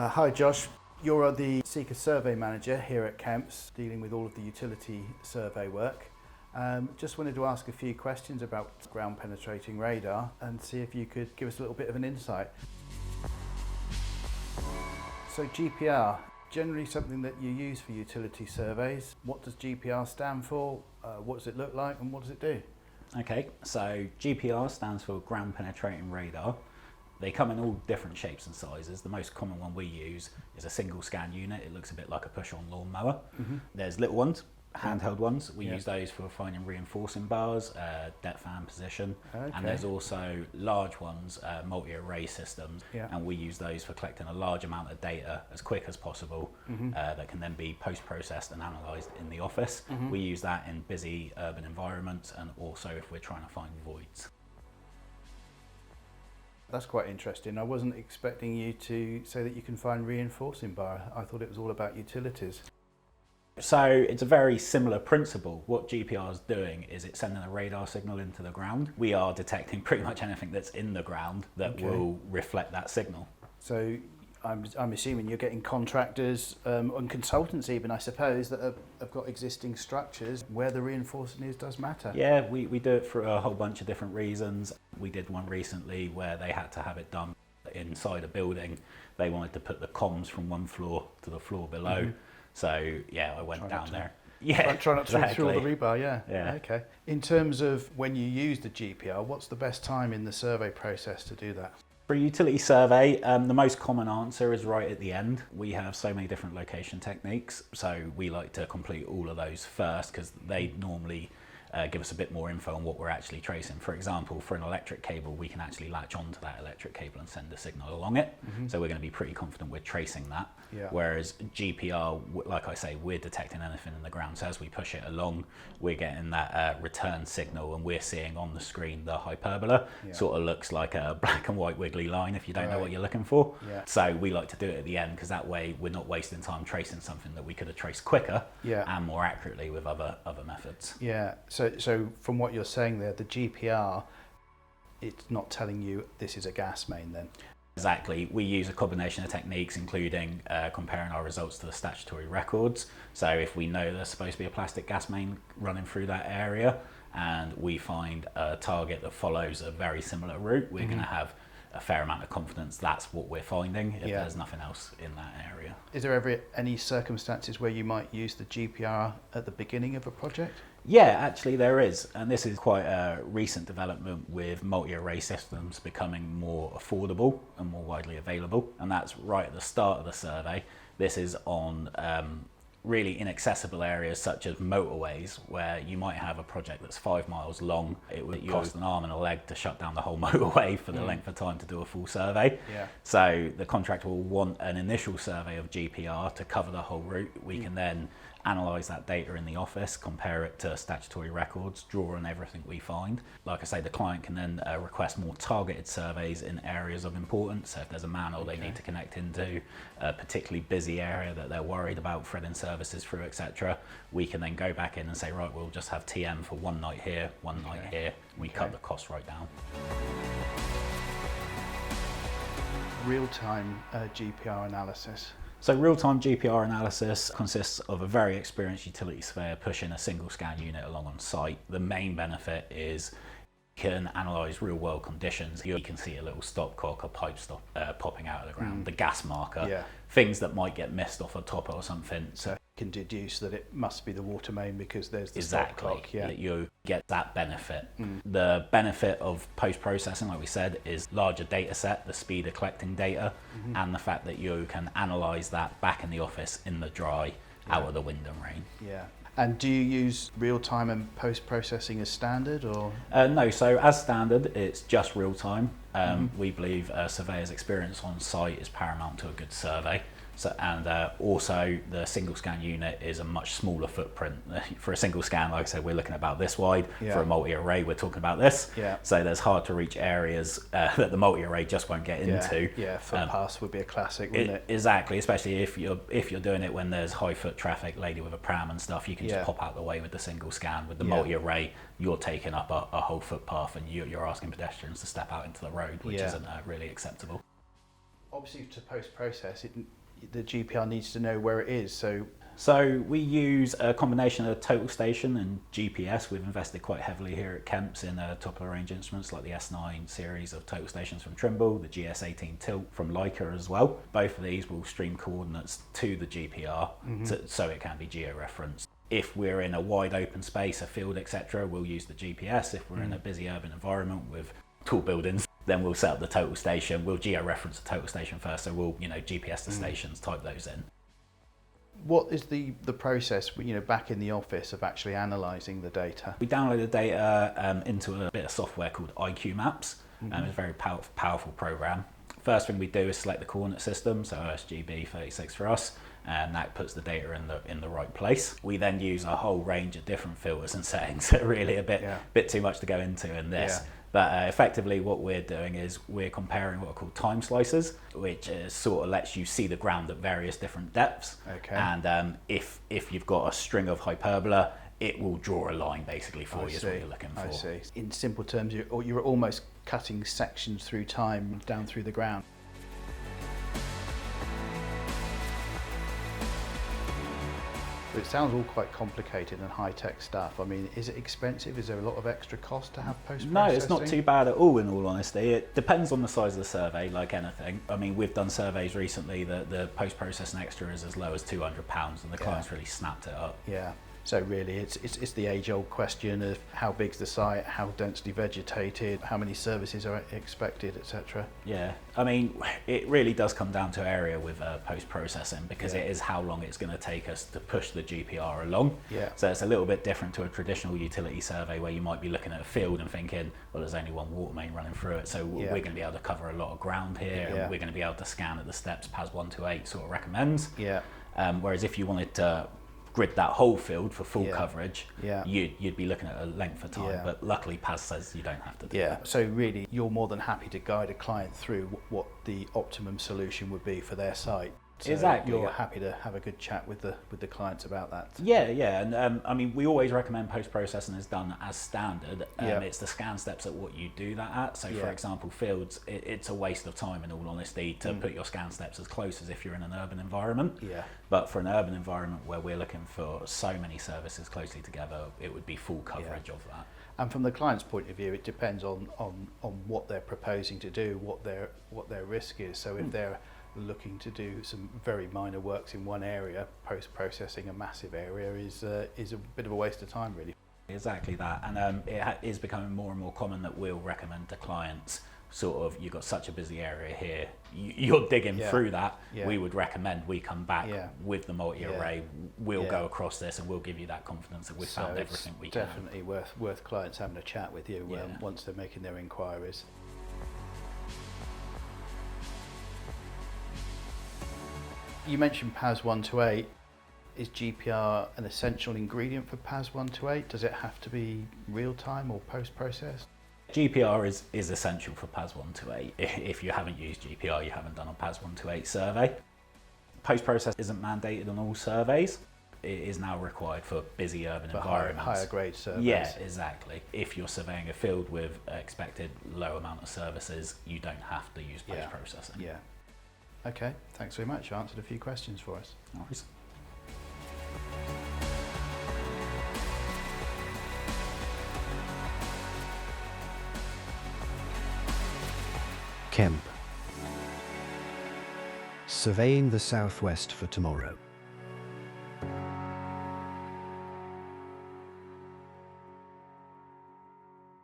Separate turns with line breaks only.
Hi Josh, you're the Seeker Survey Manager here at Kemps, dealing with all of the utility survey work. Just wanted to ask a few questions about ground penetrating radar and see if you could give us a little bit of an insight. So GPR, generally something that you use for utility surveys. What does GPR stand for? What does it look like and what does it do?
Okay, so GPR stands for ground penetrating radar. They come in all different shapes and sizes. The most common one we use is a single scan unit. It looks a bit like a push-on lawnmower. There's little ones, handheld ones. We use those for finding reinforcing bars, depth and position. And there's also large ones, multi-array systems. And we use those for collecting a large amount of data as quick as possible that can then be post-processed and analysed in the office. We use that in busy urban environments and also if we're trying to find voids.
That's quite interesting. I wasn't expecting you to say that you can find reinforcing bar. I thought it was all about utilities.
So it's a very similar principle. What GPR is doing is it's sending a radar signal into the ground. We are detecting pretty much anything that's in the ground that will reflect that signal.
So I'm assuming you're getting contractors and consultants even, I suppose, that have got existing structures where the reinforcing does matter.
Yeah, we do it for a whole bunch of different reasons. We did one recently where they had to have it done inside a building. They wanted to put the comms from one floor to the floor below. So yeah, I went down there. Yeah,
try not to rip through all the rebar,
yeah.
Okay. In terms of when you use the GPR, what's the best time in the survey process to do that?
For a utility survey, the most common answer is right at the end. We have so many different location techniques, so we like to complete all of those first because they normally give us a bit more info on what we're actually tracing. For example, for an electric cable, we can actually latch onto that electric cable and send a signal along it. So we're going to be pretty confident we're tracing that. Whereas GPR, like I say, we're detecting anything in the ground. So as we push it along, we're getting that return signal and we're seeing on the screen the hyperbola. Sort of looks like a black and white wiggly line if you don't know what you're looking for. So we like to do it at the end because that way we're not wasting time tracing something that we could have traced quicker and more accurately with other methods.
So from what you're saying there, the GPR, it's not telling you this is a gas main then?
Exactly. We use a combination of techniques, including comparing our results to the statutory records. So if we know there's supposed to be a plastic gas main running through that area and we find a target that follows a very similar route, we're going to have a fair amount of confidence that's what we're finding if there's nothing else in that area.
Is there ever any circumstances where you might use the GPR at the beginning of a project?
Yeah, actually there is, and this is quite a recent development with multi-array systems becoming more affordable and more widely available, and that's right at the start of the survey. This is on really inaccessible areas such as motorways where you might have a project that's 5 miles long. It would cost an arm and a leg to shut down the whole motorway for the length of time to do a full survey. So the contractor will want an initial survey of GPR to cover the whole route. We can then analyse that data in the office, compare it to statutory records, draw on everything we find. Like I say, the client can then request more targeted surveys in areas of importance. So if there's a manhole they need to connect into, a particularly busy area that they're worried about threading services through, etc., we can then go back in and say, right, we'll just have TM for one night here, one night here. We cut the cost right down.
Real-time GPR analysis.
So real-time GPR analysis consists of a very experienced utility surveyor pushing a single scan unit along on site. The main benefit is you can analyse real-world conditions. You can see a little stopcock, a pipe stop popping out of the ground, the gas marker, things that might get missed off a top or something.
So you can deduce that it must be the water main because there's the
stopcock.
That
you get that benefit. The benefit of post-processing, like we said, is larger data set, the speed of collecting data, and the fact that you can analyse that back in the office in the dry, out of the wind and rain.
And do you use real-time and post-processing as standard, or?
No, so as standard, it's just real-time. We believe a surveyor's experience on site is paramount to a good survey. So, and also the single scan unit is a much smaller footprint. For a single scan, like I said, we're looking about this wide. For a multi-array, we're talking about this. So there's hard to reach areas that the multi-array just won't get into.
Footpaths would be a classic, wouldn't it?
Exactly, especially if you're doing it when there's high foot traffic, lady with a pram and stuff, you can just pop out the way with the single scan. With the multi-array, you're taking up a whole footpath and you're asking pedestrians to step out into the road, which isn't really acceptable.
Obviously, to post-process, the GPR needs to know where it is.
So we use a combination of total station and GPS. We've invested quite heavily here at Kemp's in top of the range instruments like the S9 series of total stations from Trimble, the GS18 Tilt from Leica as well. Both of these will stream coordinates to the GPR so it can be geo-referenced. If we're in a wide open space, a field, etc., we'll use the GPS. If we're in a busy urban environment with tall buildings, then we'll set up the total station. We'll geo-reference the total station first, so we'll GPS the stations, type those in.
What is the process, back in the office of actually analysing the data?
We download the data into a bit of software called IQ Maps. It's a very powerful program. First thing we do is select the coordinate system, so OSGB 36 for us, and that puts the data in the right place. We then use a whole range of different filters and settings, so really a bit too much to go into in this.
Yeah.
But effectively what we're doing is we're comparing what are called time slices, which sort of lets you see the ground at various different depths.
Okay.
And if you've got a string of hyperbola, it will draw a line basically for you, is what you're looking for.
I see. In simple terms, you're almost cutting sections through time down through the ground. It sounds all quite complicated and high-tech stuff. I mean, is it expensive? Is there a lot of extra cost to have post-processing?
No, it's not too bad at all, in all honesty. It depends on the size of the survey, like anything. I mean, we've done surveys recently that the post-processing extra is as low as £200, and the clients really snapped it up.
Yeah. So really, it's the age-old question of how big's the site, how densely vegetated, how many services are expected, etc.
Yeah, I mean, it really does come down to area with post-processing, because it is how long it's going to take us to push the GPR along.
Yeah.
So it's a little bit different to a traditional utility survey where you might be looking at a field and thinking, well, there's only one water main running through it, so we're going to be able to cover a lot of ground here, and we're going to be able to scan at the steps PAS 128 sort of recommends.
Yeah.
Whereas if you wanted to grid that whole field for full coverage,
Yeah.
you'd be looking at a length of time,
Yeah.
but luckily PAS says you don't have to do
Yeah,
that.
so really you're more than happy to guide a client through what the optimum solution would be for their site. So
Exactly.
You're happy to have a good chat with the clients about that.
Yeah, and I mean, we always recommend post-processing is done as standard.
Yeah.
It's the scan steps at what you do that at. So for example, fields, it's a waste of time in all honesty to put your scan steps as close as if you're in an urban environment.
Yeah.
But for an urban environment where we're looking for so many services closely together, it would be full coverage of that.
And from the client's point of view, it depends on what they're proposing to do, what their risk is. So if they're looking to do some very minor works in one area, post-processing a massive area is a bit of a waste of time, really.
Exactly that, and it is becoming more and more common that we'll recommend to clients, sort of, you've got such a busy area here, you're digging through that, we would recommend we come back with the multi-array, we'll go across this and we'll give you that confidence that we've found everything we can.
Definitely worth clients having a chat with you once they're making their inquiries. You mentioned PAS 128. Is GPR an essential ingredient for PAS 128? Does it have to be real-time or post-processed?
GPR is essential for PAS 128. If you haven't used GPR, you haven't done a PAS 128 survey. Post-process isn't mandated on all surveys. It is now required for busy urban environments.
Higher grade surveys.
Yeah, exactly. If you're surveying a field with expected low amount of services, you don't have to use post-processing.
Yeah. Okay, thanks very much. You answered a few questions for us.
No worries.
Kemp. Surveying the Southwest for tomorrow.